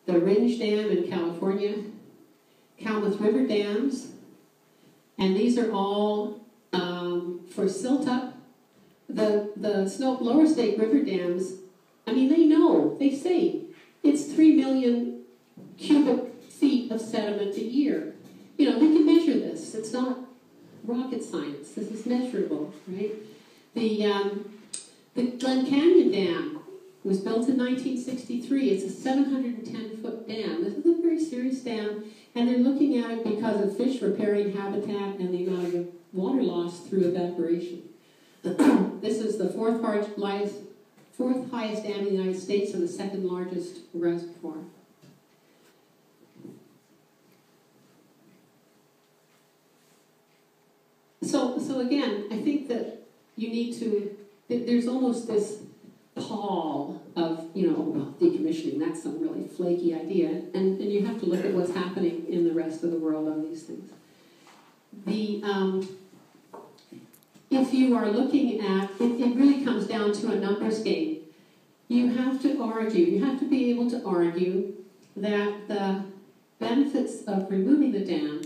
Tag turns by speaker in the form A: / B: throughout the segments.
A: the Ringe Dam in California, Klamath River dams, and these are all for silt up. The Snope Lower Snake River dams, I mean, they say it's 3 million cubic feet of sediment a year. You know, they can measure this. It's not rocket science. This is measurable, right? The Glen Canyon Dam was built in 1963. It's a 710-foot dam. This is a very serious dam, and they're looking at it because of fish riparian habitat and the amount of water loss through evaporation. This is the fourth highest dam in the United States and the second largest reservoir. So again, I think that you need to, there's almost this pall of, you know, well, decommissioning, that's some really flaky idea, and you have to look at what's happening in the rest of the world on these things. If you are looking at, it really comes down to a numbers game. You have to be able to argue that the benefits of removing the dam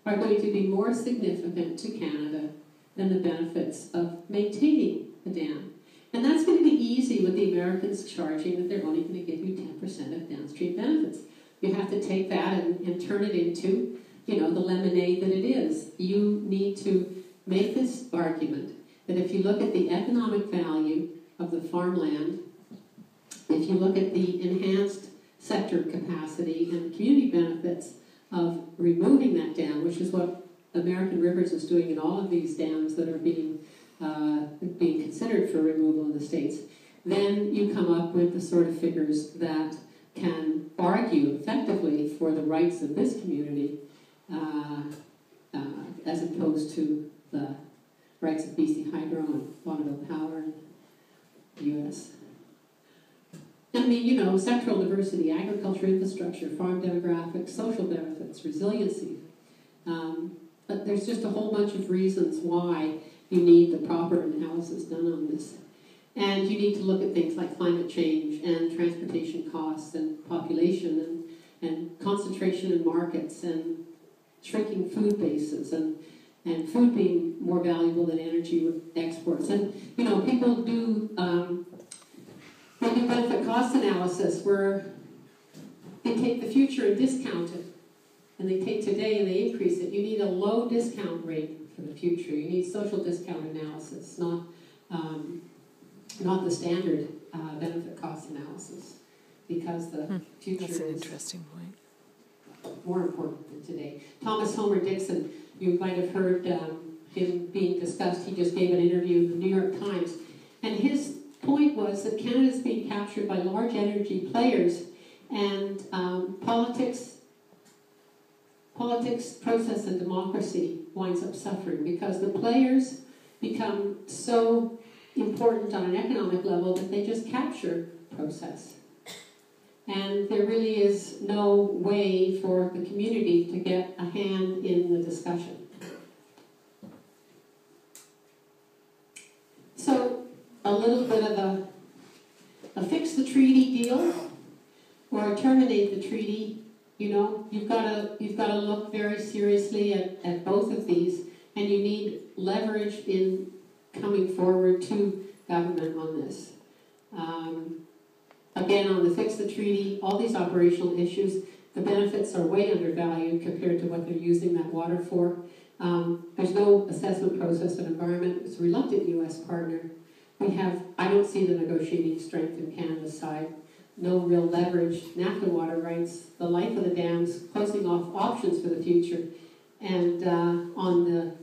A: are going to be more significant to Canada than the benefits of maintaining the dam. And that's going to be easy with the Americans charging that they're only going to give you 10% of downstream benefits. You have to take that and turn it into, you know, the lemonade that it is. You need to make this argument that if you look at the economic value of the farmland, if you look at the enhanced sector capacity and the community benefits of removing that dam, which is what American Rivers is doing in all of these dams that are being considered for removal in the States, then you come up with the sort of figures that can argue effectively for the rights of this community as opposed to the rights of BC Hydro and Bonneville Power and the U.S. I mean, you know, sectoral diversity, agriculture infrastructure, farm demographics, social benefits, resiliency. But there's just a whole bunch of reasons why you need the proper analysis done on this. And you need to look at things like climate change and transportation costs and population and concentration in markets and shrinking food bases and food being more valuable than energy exports. And, you know, people do benefit cost analysis where they take the future and discount it. And they take today and they increase it. You need a low discount rate for the future. You need social discount analysis, not the standard benefit cost analysis, because the future
B: That's an
A: is
B: interesting point.
A: more important than today. Thomas Homer Dixon, you might have heard him being discussed. He just gave an interview in the New York Times. And his point was that Canada is being captured by large energy players, and politics, process, and democracy winds up suffering because the players become so important on an economic level that they just capture process. And there really is no way for the community to get a hand in the discussion. So, a little bit of a fix the treaty deal or terminate the treaty. You know, you've got to look very seriously at both of these, and you need leverage in coming forward to government on this. Again, on the fix the treaty, all these operational issues, the benefits are way undervalued compared to what they're using that water for. There's no assessment process of environment. It's a reluctant U.S. partner. I don't see the negotiating strength in Canada's side. No real leverage, NAFTA water rights, the life of the dams, closing off options for the future. And on the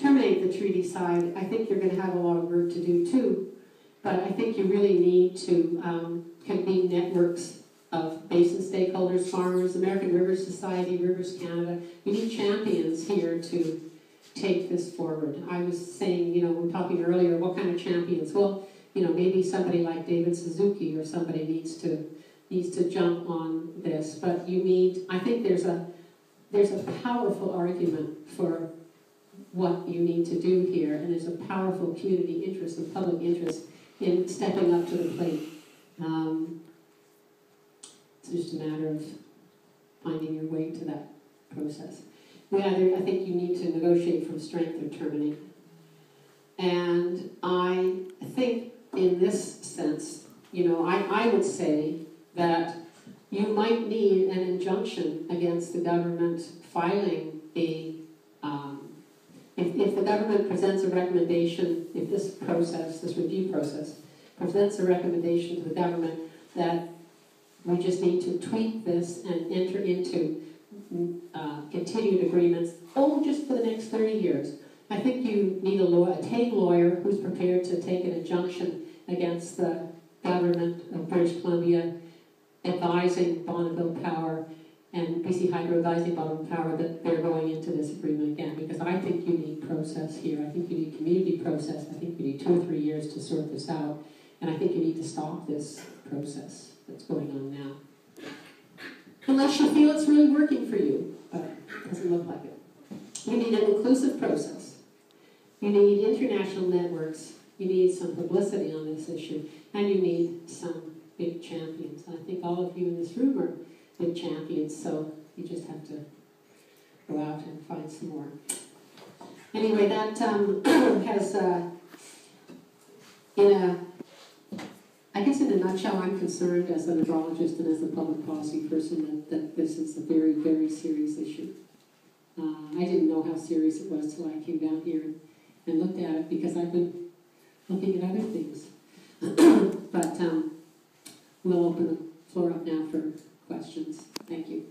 A: terminate the treaty side, I think you're going to have a lot of work to do too. But I think you really need to convene networks of basin stakeholders, farmers, American Rivers Society, Rivers Canada. You need champions here to take this forward. I was saying, you know, we were talking earlier, what kind of champions? Well, you know, maybe somebody like David Suzuki or somebody needs to jump on this. But you need, I think there's a powerful argument for what you need to do here, and there's a powerful community interest and public interest in stepping up to the plate. It's just a matter of finding your way to that process. I think you need to negotiate from strength or terminate. And I think in this sense, I would say that you might need an injunction against the government filing a, if the government presents a recommendation, if this review process, presents a recommendation to the government that we just need to tweak this and enter into continued agreements, just for the next 30 years. I think you need a TAG lawyer who's prepared to take an injunction against the government of British Columbia advising Bonneville Power and BC Hydro advising Bonneville Power that they're going into this agreement again, because I think you need process here. I think you need community process. I think you need 2 or 3 years to sort this out, and I think you need to stop this process that's going on now. Unless you feel it's really working for you, but it doesn't look like it. You need an inclusive process. You need international networks. You need some publicity on this issue, and you need some big champions. And I think all of you in this room are big champions, so you just have to go out and find some more. Anyway, that has, I guess in a nutshell, I'm concerned as an hydrologist and as a public policy person that this is a very, very serious issue. I didn't know how serious it was till I came down here and looked at it, because I've been looking at other things. But we'll open the floor up now for questions. Thank you.